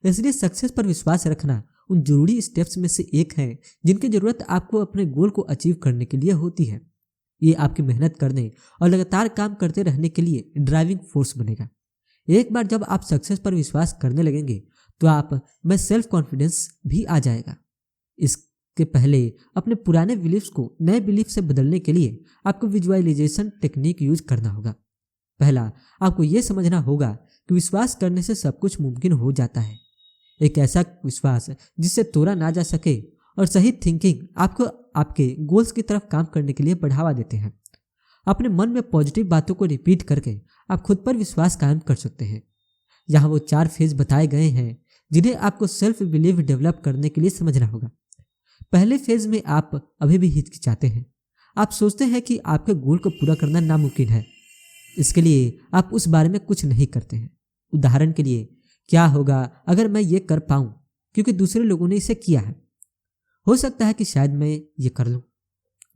इसलिए सक्सेस पर विश्वास रखना उन जरूरी स्टेप्स में से एक है जिनकी जरूरत आपको अपने गोल को अचीव करने के लिए होती है। ये आपकी मेहनत करने और लगातार काम करते रहने के लिए ड्राइविंग फोर्स बनेगा। एक बार जब आप सक्सेस पर विश्वास करने लगेंगे तो आप में सेल्फ कॉन्फिडेंस भी आ जाएगा। इसके पहले अपने पुराने बिलीफ्स को नए बिलीफ से बदलने के लिए आपको विजुअलाइजेशन टेक्निक यूज करना होगा। पहला, आपको यह समझना होगा कि विश्वास करने से सब कुछ मुमकिन हो जाता है। एक ऐसा विश्वास जिससे तोड़ा ना जा सके और सही थिंकिंग आपको आपके गोल्स की तरफ काम करने के लिए बढ़ावा देते हैं। अपने मन में पॉजिटिव बातों को रिपीट करके आप खुद पर विश्वास कायम कर सकते हैं। यहाँ वो 4 फेज बताए गए हैं जिन्हें आपको सेल्फ बिलीव डेवलप करने के लिए समझना होगा। पहले फेज में आप अभी भी हिचकिचाते हैं। आप सोचते हैं कि आपके गोल को पूरा करना नामुमकिन है। इसके लिए आप उस बारे में कुछ नहीं करते हैं। उदाहरण के लिए, क्या होगा अगर मैं ये कर पाऊं क्योंकि दूसरे लोगों ने इसे किया है। हो सकता है कि शायद मैं ये कर लूं,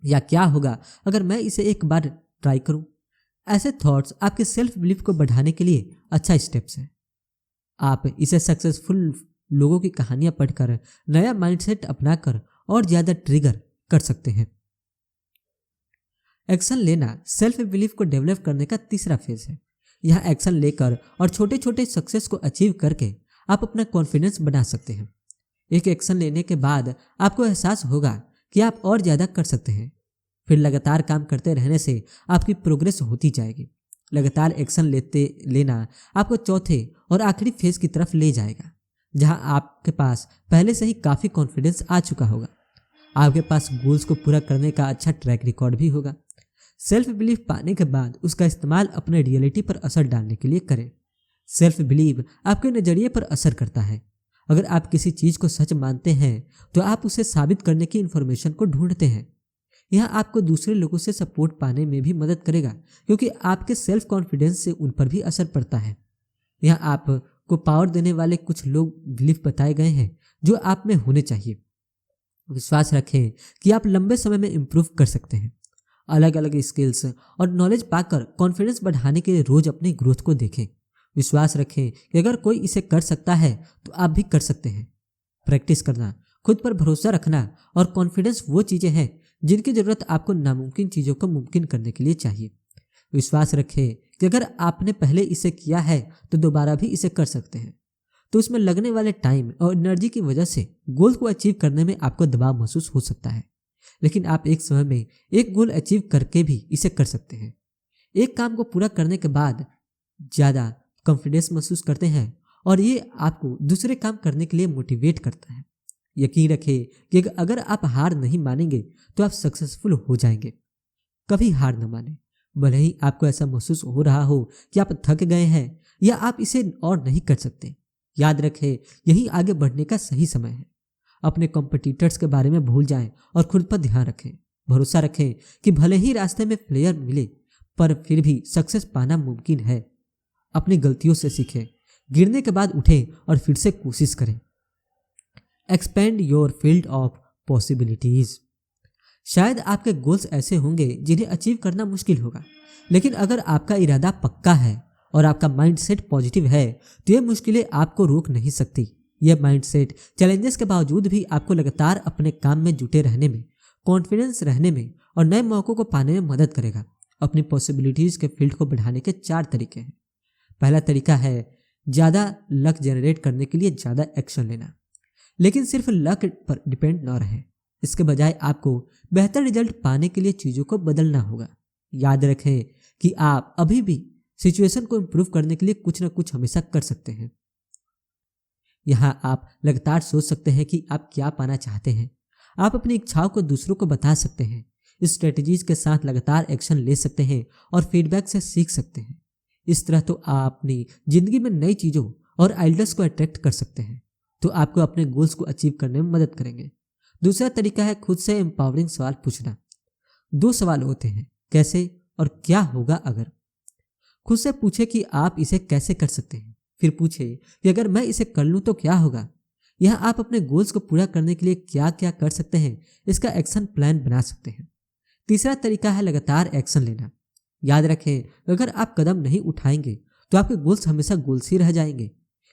या क्या होगा अगर मैं इसे एक बार ट्राई करूं। ऐसे थॉट्स आपके सेल्फ बिलीफ को बढ़ाने के लिए अच्छा स्टेप्स है। आप इसे सक्सेसफुल लोगों की कहानियां पढ़कर, नया माइंडसेट अपनाकर और ज्यादा ट्रिगर कर सकते हैं। एक्शन लेना सेल्फ बिलीफ को डेवलप करने का तीसरा फेज है। यहाँ एक्शन लेकर और छोटे छोटे सक्सेस को अचीव करके आप अपना कॉन्फिडेंस बना सकते हैं। एक एक्शन लेने के बाद आपको एहसास होगा कि आप और ज़्यादा कर सकते हैं। फिर लगातार काम करते रहने से आपकी प्रोग्रेस होती जाएगी। लगातार एक्शन लेना आपको चौथे और आखिरी फेज की तरफ ले जाएगा, जहां आपके पास पहले से ही काफ़ी कॉन्फिडेंस आ चुका होगा। आपके पास गोल्स को पूरा करने का अच्छा ट्रैक रिकॉर्ड भी होगा। सेल्फ बिलीफ पाने के बाद उसका इस्तेमाल अपने रियलिटी पर असर डालने के लिए करें। सेल्फ बिलीव आपके नज़रिए पर असर करता है। अगर आप किसी चीज़ को सच मानते हैं तो आप उसे साबित करने की इन्फॉर्मेशन को ढूंढते हैं। यह आपको दूसरे लोगों से सपोर्ट पाने में भी मदद करेगा, क्योंकि आपके सेल्फ कॉन्फिडेंस से उन पर भी असर पड़ता है। यह आपको पावर देने वाले कुछ लोग बिलीफ बताए गए हैं जो आप में होने चाहिए। विश्वास रखें कि आप लंबे समय में इम्प्रूव कर सकते हैं। अलग अलग स्किल्स और नॉलेज पाकर कॉन्फिडेंस बढ़ाने के लिए रोज अपनी ग्रोथ को देखें। विश्वास रखें कि अगर कोई इसे कर सकता है तो आप भी कर सकते हैं। प्रैक्टिस करना, खुद पर भरोसा रखना और कॉन्फिडेंस वो चीज़ें हैं जिनकी ज़रूरत आपको नामुमकिन चीज़ों को मुमकिन करने के लिए चाहिए। विश्वास रखें कि अगर आपने पहले इसे किया है तो दोबारा भी इसे कर सकते हैं। तो उसमें लगने वाले टाइम और एनर्जी की वजह से गोल को अचीव करने में आपको दबाव महसूस हो सकता है, लेकिन आप एक समय में एक गोल अचीव करके भी इसे कर सकते हैं। एक काम को पूरा करने के बाद ज़्यादा कॉन्फिडेंस महसूस करते हैं और ये आपको दूसरे काम करने के लिए मोटिवेट करता है। यकीन रखें कि अगर आप हार नहीं मानेंगे तो आप सक्सेसफुल हो जाएंगे। कभी हार न माने, भले ही आपको ऐसा महसूस हो रहा हो कि आप थक गए हैं या आप इसे और नहीं कर सकते। याद रखें, यही आगे बढ़ने का सही समय है। अपने कॉम्पिटिटर्स के बारे में भूल जाएं और खुद पर ध्यान रखें। भरोसा रखें कि भले ही रास्ते में फेलियर मिले पर फिर भी सक्सेस पाना मुमकिन है। अपनी गलतियों से सीखें, गिरने के बाद उठें और फिर से कोशिश करें। Expand your field of possibilities. शायद आपके गोल्स ऐसे होंगे जिन्हें अचीव करना मुश्किल होगा, लेकिन अगर आपका इरादा पक्का है और आपका माइंडसेट पॉजिटिव है तो ये मुश्किलें आपको रोक नहीं सकती। यह माइंडसेट चैलेंजेस के बावजूद भी आपको लगातार अपने काम में जुटे रहने में, कॉन्फिडेंस रहने में और नए मौक़ों को पाने में मदद करेगा। अपनी पॉसिबिलिटीज़ के फील्ड को बढ़ाने के 4 तरीके हैं। पहला तरीका है ज़्यादा लक जनरेट करने के लिए ज़्यादा एक्शन लेना, लेकिन सिर्फ लक पर डिपेंड न रहें। इसके बजाय आपको बेहतर रिजल्ट पाने के लिए चीज़ों को बदलना होगा। याद रखें कि आप अभी भी सिचुएशन को इम्प्रूव करने के लिए कुछ न कुछ हमेशा कर सकते हैं। यहाँ आप लगातार सोच सकते हैं कि आप क्या पाना चाहते हैं। आप अपनी इच्छाओं को दूसरों को बता सकते हैं। इस स्ट्रेटजीज के साथ लगातार एक्शन ले सकते हैं और फीडबैक से सीख सकते हैं। इस तरह तो आप अपनी ज़िंदगी में नई चीज़ों और आइडियाज़ को अट्रैक्ट कर सकते हैं, तो आपको अपने गोल्स को अचीव करने में मदद करेंगे। दूसरा तरीका है खुद से एम्पावरिंग सवाल पूछना। 2 सवाल होते हैं, कैसे और क्या होगा अगर। खुद से पूछे कि आप इसे कैसे कर सकते हैं, फिर पूछे कि अगर मैं इसे कर लूं तो क्या होगा। यह आप अपने गोल्स को पूरा करने के लिए क्या क्या कर सकते हैं, इसका एक्शन प्लान बना सकते हैं। तीसरा तरीका है लगातार एक्शन लेना। याद रखें, अगर आप कदम नहीं उठाएंगे तो आपके गोल्स हमेशा गोल्स ही रह जाएंगे।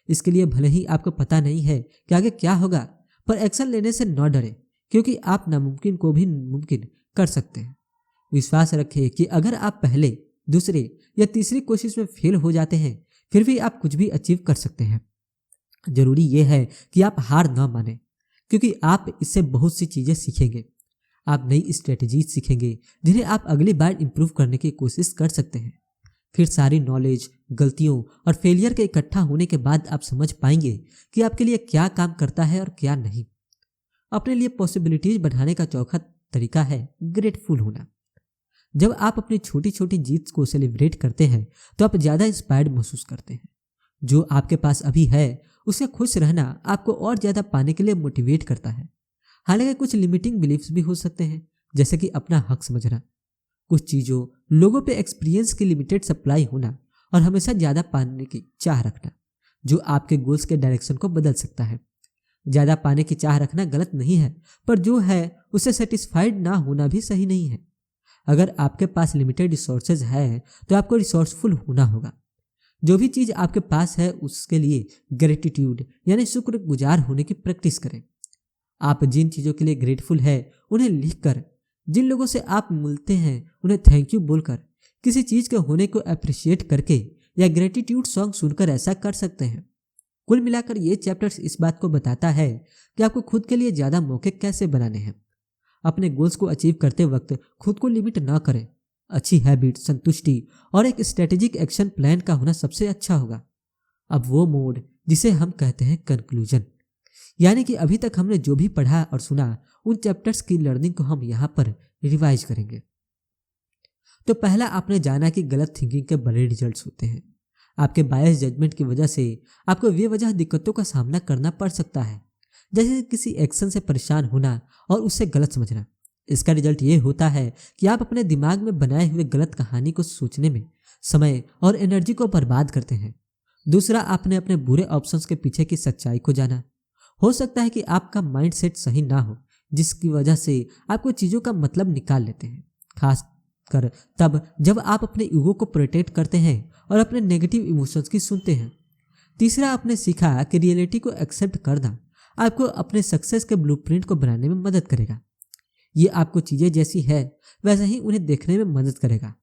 इसके लिए भले ही आपको पता नहीं है कि आगे क्या होगा, पर एक्शन लेने से न डरें, क्योंकि आप नामुमकिन को भी मुमकिन कर सकते हैं। विश्वास रखें कि अगर आप पहले, दूसरे या तीसरी कोशिश में फेल हो जाते हैं, फिर भी आप कुछ भी अचीव कर सकते हैं। जरूरी यह है कि आप हार न माने, क्योंकि आप इससे बहुत सी चीजें सीखेंगे। आप नई स्ट्रेटजीज सीखेंगे जिन्हें आप अगली बार इंप्रूव करने की कोशिश कर सकते हैं। फिर सारी नॉलेज, गलतियों और फेलियर के इकट्ठा होने के बाद आप समझ पाएंगे कि आपके लिए क्या काम करता है और क्या नहीं। अपने लिए पॉसिबिलिटीज बढ़ाने का चौथा तरीका है ग्रेटफुल होना। जब आप अपनी छोटी छोटी जीत को सेलिब्रेट करते हैं तो आप ज्यादा इंस्पायर्ड महसूस करते हैं। जो आपके पास अभी है उससे खुश रहना आपको और ज्यादा पाने के लिए मोटिवेट करता है। हालांकि कुछ लिमिटिंग बिलीफ्स भी हो सकते हैं, जैसे कि अपना हक समझना, कुछ चीजों, लोगों पे एक्सपीरियंस की लिमिटेड सप्लाई होना और हमेशा ज्यादा पाने की चाह रखना, जो आपके गोल्स के डायरेक्शन को बदल सकता है। ज्यादा पाने की चाह रखना गलत नहीं है, पर जो है उससे सेटिस्फाइड ना होना भी सही नहीं है। अगर आपके पास लिमिटेड रिसोर्सेज है तो आपको रिसोर्सफुल होना होगा। जो भी चीज आपके पास है उसके लिए ग्रेटिट्यूड यानी शुक्रगुजार होने की प्रैक्टिस करें। आप जिन चीजों के लिए ग्रेटफुल है उन्हें लिखकर, जिन लोगों से आप मिलते हैं उन्हें थैंक यू बोलकर, किसी चीज के होने को अप्रिशिएट करके या ग्रेटिट्यूड सॉन्ग सुनकर ऐसा कर सकते हैं। कुल मिलाकर ये चैप्टर्स इस बात को बताता है कि आपको खुद के लिए ज्यादा मौके कैसे बनाने हैं। अपने गोल्स को अचीव करते वक्त खुद को लिमिट ना करें। अच्छी हैबिट, संतुष्टि और एक स्ट्रेटेजिक एक्शन प्लान का होना सबसे अच्छा होगा। अब वो मोड जिसे हम कहते हैं कंक्लूजन, यानी कि अभी तक हमने जो भी पढ़ा और सुना उन चैप्टर्स की लर्निंग को हम यहाँ पर रिवाइज करेंगे। तो पहला, आपने जाना कि गलत थिंकिंग के बड़े रिजल्ट्स होते हैं। आपके बायस जजमेंट की वजह से आपको बेवजह दिक्कतों का सामना करना पड़ सकता है, जैसे किसी एक्शन से परेशान होना और उससे गलत समझना। इसका रिजल्ट ये होता है कि आप अपने दिमाग में बनाए हुए गलत कहानी को सोचने में समय और एनर्जी को बर्बाद करते हैं। दूसरा, आपने अपने बुरे ऑप्शंस के पीछे की सच्चाई को जाना। हो सकता है कि आपका माइंडसेट सही ना हो, जिसकी वजह से आपको चीज़ों का मतलब निकाल लेते हैं, खास कर तब जब आप अपने ईगो को प्रोटेक्ट करते हैं और अपने नेगेटिव इमोशंस की सुनते हैं। तीसरा, आपने सीखा कि रियलिटी को एक्सेप्ट करना आपको अपने सक्सेस के ब्लूप्रिंट को बनाने में मदद करेगा। ये आपको चीज़ें जैसी है वैसे ही उन्हें देखने में मदद करेगा।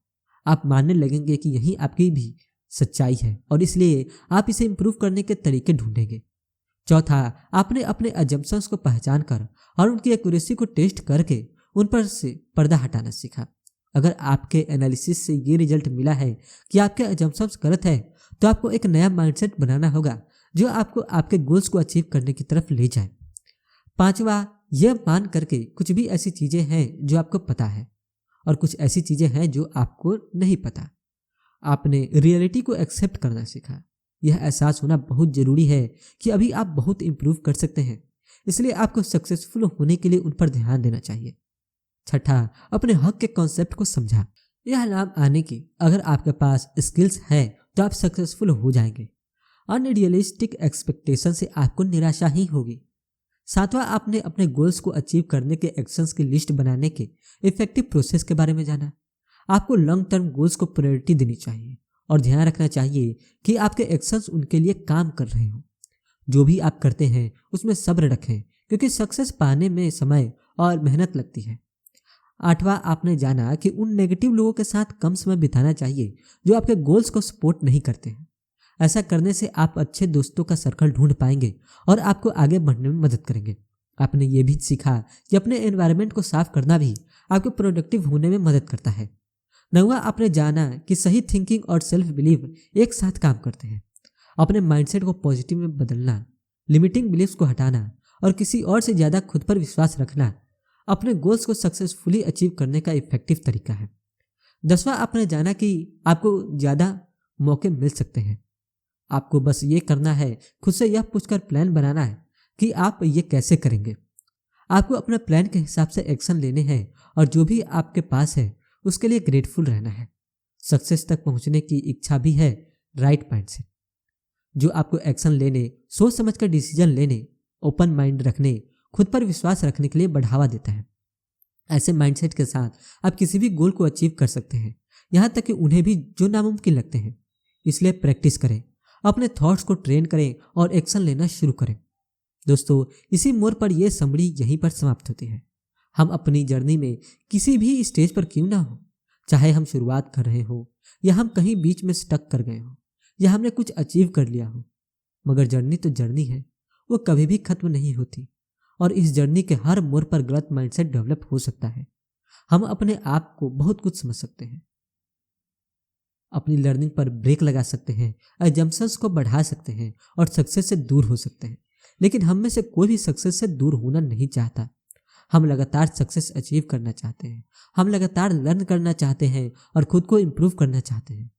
आप मानने लगेंगे कि यही आपकी भी सच्चाई है और इसलिए आप इसे इम्प्रूव करने के तरीके ढूंढेंगे। चौथा, आपने अपने अजम्पशंस को पहचान कर और उनकी एक्यूरेसी को टेस्ट करके उन पर से पर्दा हटाना सीखा। अगर आपके एनालिसिस से ये रिजल्ट मिला है कि आपके अजम्पशंस गलत है, तो आपको एक नया माइंडसेट बनाना होगा जो आपको आपके गोल्स को अचीव करने की तरफ ले जाए। पांचवा, यह मान करके कुछ भी ऐसी चीजें हैं जो आपको पता है और कुछ ऐसी चीजें हैं जो आपको नहीं पता। आपने रियलिटी को एक्सेप्ट करना सीखा। यह एहसास होना बहुत जरूरी है कि अभी आप बहुत इंप्रूव कर सकते हैं, इसलिए आपको सक्सेसफुल होने के लिए उन पर ध्यान देना चाहिए। छठा, अपने हक के कॉन्सेप्ट को समझा। यह नाम आने की अगर आपके पास स्किल्स है तो आप सक्सेसफुल हो जाएंगे। अनरियलिस्टिक एक्सपेक्टेशन से आपको निराशा ही होगी। सातवां, आपने अपने गोल्स को अचीव करने के एक्शंस की लिस्ट बनाने के इफेक्टिव प्रोसेस के बारे में जाना। आपको लॉन्ग टर्म गोल्स को प्रायोरिटी देनी चाहिए और ध्यान रखना चाहिए कि आपके एक्शंस उनके लिए काम कर रहे हों। जो भी आप करते हैं उसमें सब्र रखें, क्योंकि सक्सेस पाने में समय और मेहनत लगती है। आठवां, आपने जाना कि उन नेगेटिव लोगों के साथ कम समय बिताना चाहिए जो आपके गोल्स को सपोर्ट नहीं करते हैं। ऐसा करने से आप अच्छे दोस्तों का सर्कल ढूंढ पाएंगे और आपको आगे बढ़ने में मदद करेंगे। आपने ये भी सीखा कि अपने एनवायरनमेंट को साफ करना भी आपको प्रोडक्टिव होने में मदद करता है। नौवां, आपने जाना कि सही थिंकिंग और सेल्फ बिलीव एक साथ काम करते हैं। अपने माइंडसेट को पॉजिटिव में बदलना, लिमिटिंग बिलीव्स को हटाना और किसी और से ज़्यादा खुद पर विश्वास रखना अपने गोल्स को सक्सेसफुली अचीव करने का इफेक्टिव तरीका है। 10वां, आपने जाना कि आपको ज़्यादा मौके मिल सकते हैं। आपको बस ये करना है, खुद से यह पूछकर प्लान बनाना है कि आप ये कैसे करेंगे। आपको अपने प्लान के हिसाब से एक्शन लेने हैं और जो भी आपके पास है उसके लिए ग्रेटफुल रहना है। सक्सेस तक पहुंचने की इच्छा भी है राइट माइंडसेट, जो आपको एक्शन लेने, सोच समझकर डिसीजन लेने, ओपन माइंड रखने, खुद पर विश्वास रखने के लिए बढ़ावा देता है। ऐसे माइंडसेट के साथ आप किसी भी गोल को अचीव कर सकते हैं, यहाँ तक कि उन्हें भी जो नामुमकिन लगते हैं। इसलिए प्रैक्टिस करें, अपने थॉट्स को ट्रेन करें और एक्शन लेना शुरू करें। दोस्तों, इसी मोड़ पर यह समरी यहीं पर समाप्त होती है। हम अपनी जर्नी में किसी भी स्टेज पर क्यों ना हो, चाहे हम शुरुआत कर रहे हो या हम कहीं बीच में स्टक कर गए हो या हमने कुछ अचीव कर लिया हो, मगर जर्नी तो जर्नी है, वो कभी भी खत्म नहीं होती। और इस जर्नी के हर मोड़ पर गलत माइंडसेट डेवलप हो सकता है। हम अपने आप को बहुत कुछ समझ सकते हैं, अपनी लर्निंग पर ब्रेक लगा सकते हैं, एजम्पशंस को बढ़ा सकते हैं और सक्सेस से दूर हो सकते हैं। लेकिन हम में से कोई भी सक्सेस से दूर होना नहीं चाहता। हम लगातार सक्सेस अचीव करना चाहते हैं, हम लगातार लर्न करना चाहते हैं और खुद को इम्प्रूव करना चाहते हैं।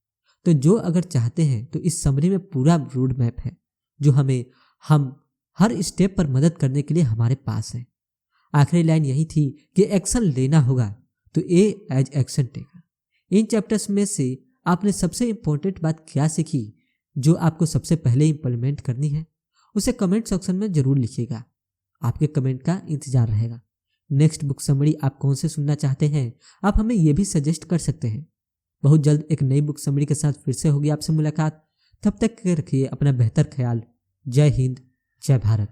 तो जो अगर चाहते हैं तो इस समरी में पूरा रोड मैप है, जो हम हर स्टेप पर मदद करने के लिए हमारे पास है। आखिरी लाइन यही थी कि एक्शन लेना होगा तो ए एज एक्शन टेकर। इन चैप्टर्स में से आपने सबसे इंपॉर्टेंट बात क्या सीखी, जो आपको सबसे पहले इंप्लीमेंट करनी है, उसे कमेंट सेक्शन में जरूर लिखिएगा। आपके कमेंट का इंतजार रहेगा। नेक्स्ट बुक समरी आप कौन से सुनना चाहते हैं, आप हमें यह भी सजेस्ट कर सकते हैं। बहुत जल्द एक नई बुक समरी के साथ फिर से होगी आपसे मुलाकात। तब तक रखिए अपना बेहतर ख्याल। जय हिंद, जय भारत।